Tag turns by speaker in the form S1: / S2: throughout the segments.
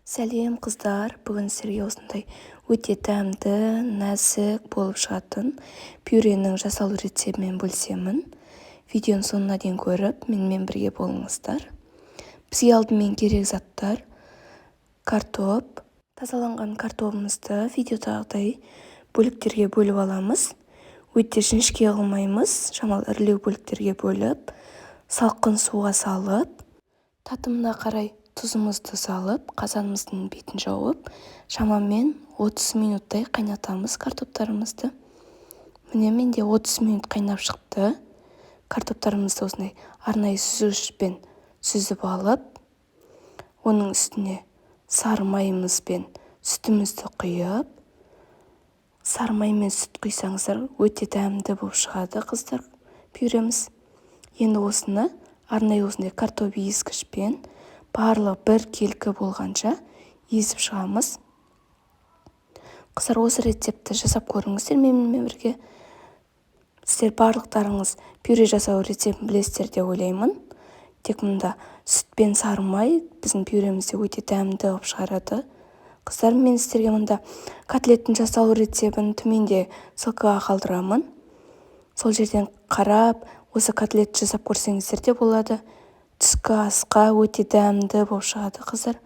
S1: Сәлем қыздар, бүгін сіздерге осындай өте дәмді, нәзік болып шығатын пюренің жасалу рецептімен бөлісемін. Видеоны соңына дейін көріп, менімен бірге болыңыздар. Бізге алдымен керек заттар: картоп. Тазаланған картопымызды видеодағыдай бөліктерге бөліп аламыз. Өте жіңішке қылмаймыз, шамалы ірілеу бөліктерге бөліп, салқын суға салып, татымына қарай тұзымызды салып, қазанымыздың бетін жауып, шамамен 30 минуттай қайнатамыз картоптарымызды. Міне менде 30 минут қайнап шықты. Картоптарымызды осындай арнайы сүзгішпен сүзіп алып, оның үстіне сары майымыз бен сүтімізді құйып, сары май мен сүт құйсаңыздар өте дәмді болып шығады қыздар пюреміз. Енді осыны арнайы осындай картоп езгішпен барлығы бір келкі болғанша езіп шығамыз. Қыздар, осы рецепті жасап көріңіздер менімен бірге. Сіздер барлықтарыңыз пюре жасау рецептін білесіздер деп ойлаймын. Тек мұнда сүт пен сары май біздің пюремізде өте дәмді болып шығарады. Қыздар, мен сіздерге мұнда котлеттің жасалу рецебін төменде ссылкаға қалдырамын. Сол жерден қарап, осы котлет жасап көрсеңіздер де болады. Түскі асқа өте дәмді болып шығады қыздар.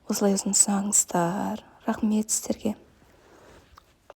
S1: Осылай ұсынсаңыздар. Рахмет сіздерге.